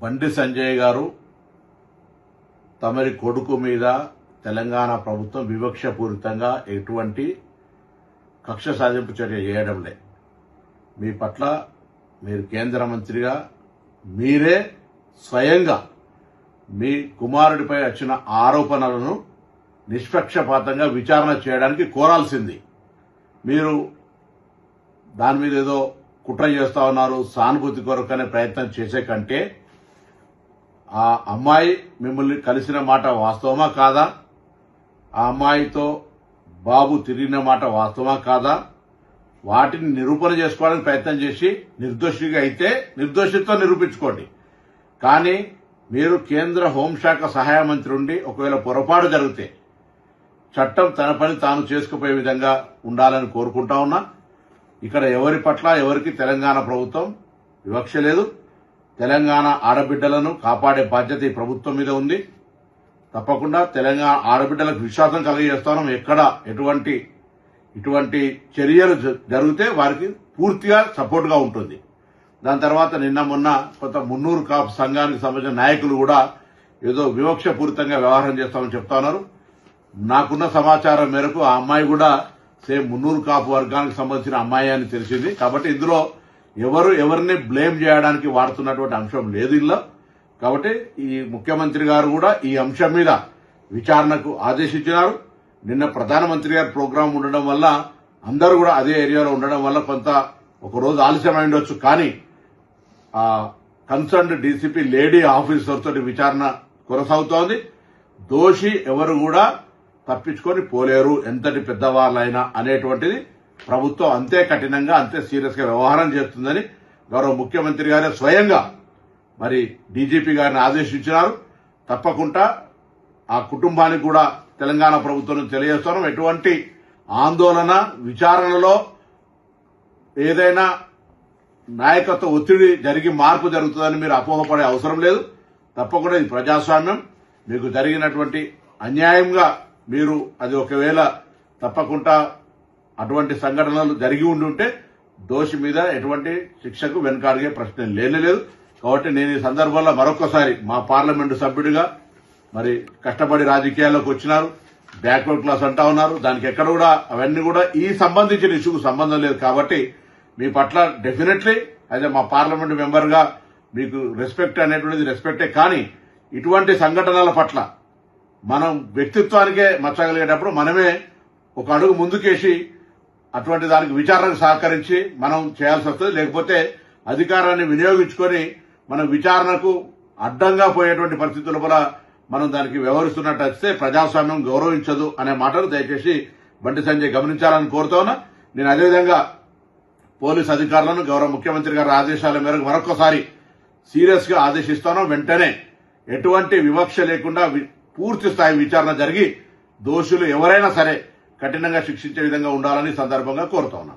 బండి సంజయ్ గారు తమరి కొడుకు మీద తెలంగాణ ప్రభుత్వం వివక్షపూరితంగా ఎటువంటి కక్ష సాధింపు చర్య చేయడంలే. మీ పట్ల మీరు కేంద్ర మంత్రిగా మీరే స్వయంగా మీ కుమారుడిపై వచ్చిన ఆరోపణలను నిష్పక్షపాతంగా విచారణ చేయడానికి కోరాల్సింది. మీరు దాని మీద ఏదో కుట్ర చేస్తా ఉన్నారు, సానుభూతి కొరకనే ప్రయత్నం చేసే కంటే ఆ అమ్మాయి మిమ్మల్ని కలిసిన మాట వాస్తవమా కాదా, ఆ అమ్మాయితో బాబు తిరిగిన మాట వాస్తవమా కాదా, వాటిని నిరూపణ చేసుకోవడానికి ప్రయత్నం చేసి నిర్దోషిగా అయితే నిర్దోషిత్వం నిరూపించుకోండి. కానీ మీరు కేంద్ర హోంశాఖ సహాయ మంత్రి ఉండి ఒకవేళ పొరపాటు జరిగితే చట్టం తన పని తాను చేసుకుపోయే విధంగా ఉండాలని కోరుకుంటా ఉన్నా. ఇక్కడ ఎవరి పట్ల ఎవరికి తెలంగాణ ప్రభుత్వం వివక్ష లేదు. తెలంగాణ ఆడబిడ్డలను కాపాడే బాధ్యత ఈ ప్రభుత్వం మీద ఉంది. తప్పకుండా తెలంగాణ ఆడబిడ్డలకు విశ్వాసం కలిగజేస్తాం. ఎక్కడ ఇటువంటి చర్యలు జరిగితే వారికి పూర్తిగా సపోర్ట్గా ఉంటుంది. దాని తర్వాత నిన్న మొన్న కొంత మున్నూరు కాపు సంఘానికి సంబంధించిన నాయకులు కూడా ఏదో వివక్షపూరితంగా వ్యవహారం చేస్తామని చెప్తా ఉన్నారు. నాకున్న సమాచారం మేరకు ఆ అమ్మాయి కూడా సేమ్ మున్నూరు కాపు వర్గానికి సంబంధించిన అమ్మాయి అని తెలిసింది. కాబట్టి ఇందులో ఎవరిని బ్లేమ్ చేయడానికి వాడుతున్నటువంటి అంశం లేదు ఇందులో. కాబట్టి ఈ ముఖ్యమంత్రి గారు కూడా ఈ అంశం మీద విచారణకు ఆదేశించినారు. నిన్న ప్రధానమంత్రి గారి ప్రోగ్రాం ఉండడం వల్ల అందరూ కూడా అదే ఏరియాలో ఉండడం వల్ల కొంత ఒక రోజు ఆలస్యమై ఉండొచ్చు. కానీ ఆ కన్సర్న్డ్ డీసీపీ లేడీ ఆఫీసర్ తోటి విచారణ కొనసాగుతోంది. దోషి ఎవరు కూడా తప్పించుకొని పోలేరు, ఎంతటి పెద్దవాళ్ళైనా అనేటువంటిది ప్రభుత్వం అంతే కఠినంగా అంతే సీరియస్ గా వ్యవహారం చేస్తుందని గౌరవ ముఖ్యమంత్రి గారే స్వయంగా మరి డీజీపీ గారిని ఆదేశించినారు. తప్పకుండా ఆ కుటుంబానికి కూడా తెలంగాణ ప్రభుత్వం తెలియజేస్తున్నాం. ఎటువంటి ఆందోళన విచారణలో ఏదైనా నాయకత్వ ఒత్తిడి జరిగి మార్పు జరుగుతుందని మీరు అపోహపడే అవసరం లేదు. తప్పకుండా ఇది ప్రజాస్వామ్యం. మీకు జరిగినటువంటి అన్యాయంగా మీరు అది ఒకవేళ తప్పకుండా అటువంటి సంఘటనలు జరిగి ఉండుంటే దోషి మీద ఎటువంటి శిక్షకు వెనుకాడిగే ప్రశ్న లేనేలేదు. కాబట్టి నేను ఈ సందర్భంలో మరొకసారి మా పార్లమెంటు సభ్యుడిగా మరి కష్టపడి రాజకీయాల్లోకి వచ్చినారు, బ్యాక్వర్డ్ క్లాస్ అంటా ఉన్నారు. దానికి ఎక్కడ కూడా అవన్నీ కూడా ఈ సంబంధించిన ఇష్యూకు సంబంధం లేదు. కాబట్టి మీ పట్ల డెఫినెట్లీ అదే మా పార్లమెంటు మెంబర్గా మీకు రెస్పెక్ట్ అనేటువంటిది రెస్పెక్టే. కానీ ఇటువంటి సంఘటనల పట్ల మనం వ్యక్తిత్వానికే మచ్చగలిగేటప్పుడు మనమే ఒక అడుగు ముందుకేసి అటువంటి దానికి విచారణకు సహకరించి మనం చేయాల్సి వస్తుంది. లేకపోతే అధికారాన్ని వినియోగించుకొని మనం విచారణకు అడ్డంగా పోయేటువంటి పరిస్థితుల వల్ల మనం దానికి వ్యవహరిస్తున్నట్టు వస్తే ప్రజాస్వామ్యం గౌరవించదు అనే మాటలు దయచేసి బండి సంజయ్ గమనించాలని కోరుతా ఉన్నా. నేను అదేవిధంగా పోలీస్ అధికారులను గౌరవ ముఖ్యమంత్రి గారి ఆదేశాల మేరకు మరొకసారి సీరియస్ గా ఆదేశిస్తాను. వెంటనే ఎటువంటి వివక్ష లేకుండా పూర్తి స్థాయి విచారణ జరిగి దోషులు ఎవరైనా సరే కఠినంగా శిక్షించే విధంగా ఉండాలని సందర్భంగా కోరుతా ఉన్నాం.